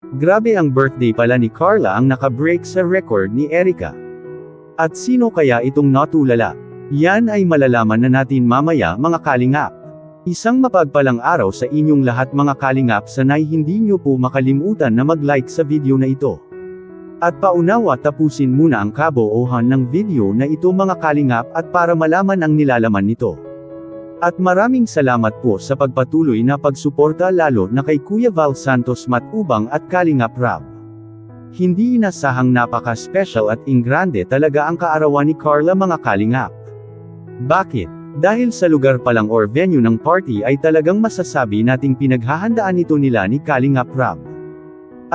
Grabe, ang birthday pala ni Carla ang nakabreak sa record ni Erica. At sino kaya itong natulala? Yan ay malalaman na natin mamaya, mga kalingap. Isang mapagpalang araw sa inyong lahat, mga kalingap. Sana'y hindi nyo po makalimutan na mag-like sa video na ito. At paunawa, tapusin muna ang kabuuan ng video na ito, mga kalingap, at para malaman ang nilalaman nito. At maraming salamat po sa pagpatuloy na pagsuporta, lalo na kay Kuya Val Santos Matubang at Kalingap Rab. Hindi inasahang napaka-special at ingrande talaga ang kaarawan ni Carla, mga kalingap. Bakit? Dahil sa lugar pa lang or venue ng party ay talagang masasabi nating pinaghahandaan ito nila ni Kalingap Rab.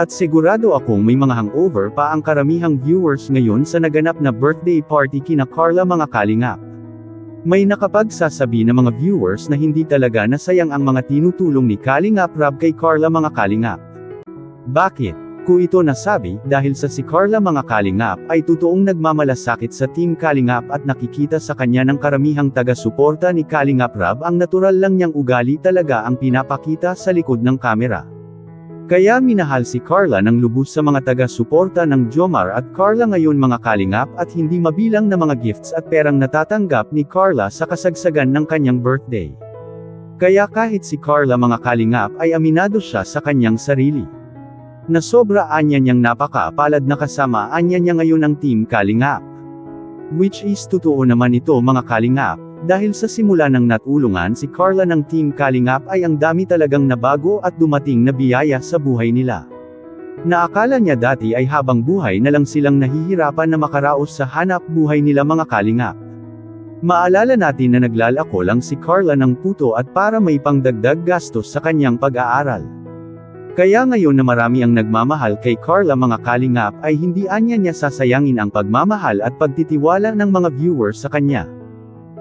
At sigurado akong may mga hangover pa ang karamihang viewers ngayon sa naganap na birthday party kina Carla, mga kalingap. May nakapagsasabi na mga viewers na hindi talaga nasayang ang mga tinutulong ni Kalingap Rab kay Carla, mga kalingap. Bakit? Kung ito nasabi, dahil sa si Carla, mga kalingap, ay totoong nagmamalasakit sa Team Kalingap at nakikita sa kanya ng karamihang taga-suporta ni Kalingap Rab ang natural lang niyang ugali talaga ang pinapakita sa likod ng kamera. Kaya minahal si Carla ng lubos sa mga taga-suporta ng Jomar at Carla ngayon, mga kalingap, at hindi mabilang na mga gifts at perang natatanggap ni Carla sa kasagsagan ng kanyang birthday. Kaya kahit si Carla, mga kalingap, ay aminado siya sa kanyang sarili. Na sobra anya niyang napaka-palad na kasama anya niya ngayon ang Team Kalingap. Which is totoo naman ito, mga kalingap. Dahil sa simula ng natulungan si Carla ng Team Kalingap ay ang dami talagang nabago at dumating na biyaya sa buhay nila. Naakala niya dati ay habang buhay na lang silang nahihirapan na makaraos sa hanap buhay nila, mga kalingap. Maalala natin na naglalako lang si Carla ng puto at para may pangdagdag gastos sa kanyang pag-aaral. Kaya ngayon na marami ang nagmamahal kay Carla, mga kalingap, ay hindi anya niya sasayangin ang pagmamahal at pagtitiwala ng mga viewers sa kanya.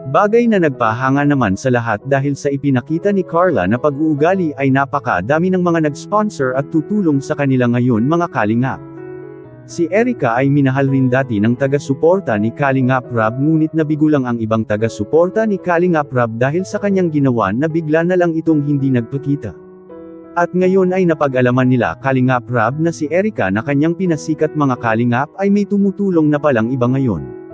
Bagay na nagpahanga naman sa lahat dahil sa ipinakita ni Carla na pag-uugali ay napakadami ng mga nag-sponsor at tutulong sa kanila ngayon, mga kalingap. Si Erica ay minahal rin dati ng taga-suporta ni Kalingap Rab, ngunit nabigo lang ang ibang taga-suporta ni Kalingap Rab dahil sa kanyang ginawa na bigla na lang itong hindi nagpakita. At ngayon ay napag-alaman nila Kalingap Rab na si Erica na kanyang pinasikat, mga kalingap, ay may tumutulong na palang iba ngayon.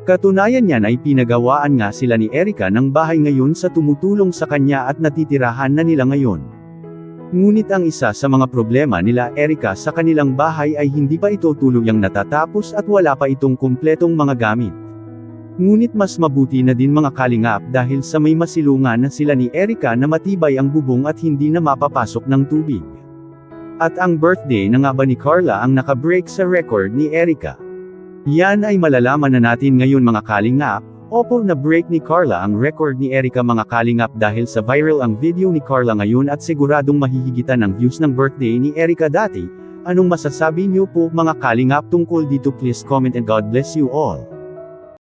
Katunayan niyan ay pinagawaan nga sila ni Erica ng bahay ngayon sa tumutulong sa kanya at natitirahan na nila ngayon. Ngunit ang isa sa mga problema nila Erica sa kanilang bahay ay hindi pa ito tuluyang natatapos at wala pa itong kumpletong mga gamit. Ngunit mas mabuti na din, mga kalingap, dahil sa may masilungan na sila ni Erica na matibay ang bubong at hindi na mapapasok ng tubig. At ang birthday na nga ba ni Carla ang nakabreak sa record ni Erica? Yan ay malalaman na natin ngayon, mga kalingap. Opo, na-break ni Carla ang record ni Erica, mga kalingap, dahil sa viral ang video ni Carla ngayon at siguradong mahihigitan ang views ng birthday ni Erica dati. Anong masasabi niyo po, mga kalingap, tungkol dito? Please comment and God bless you all.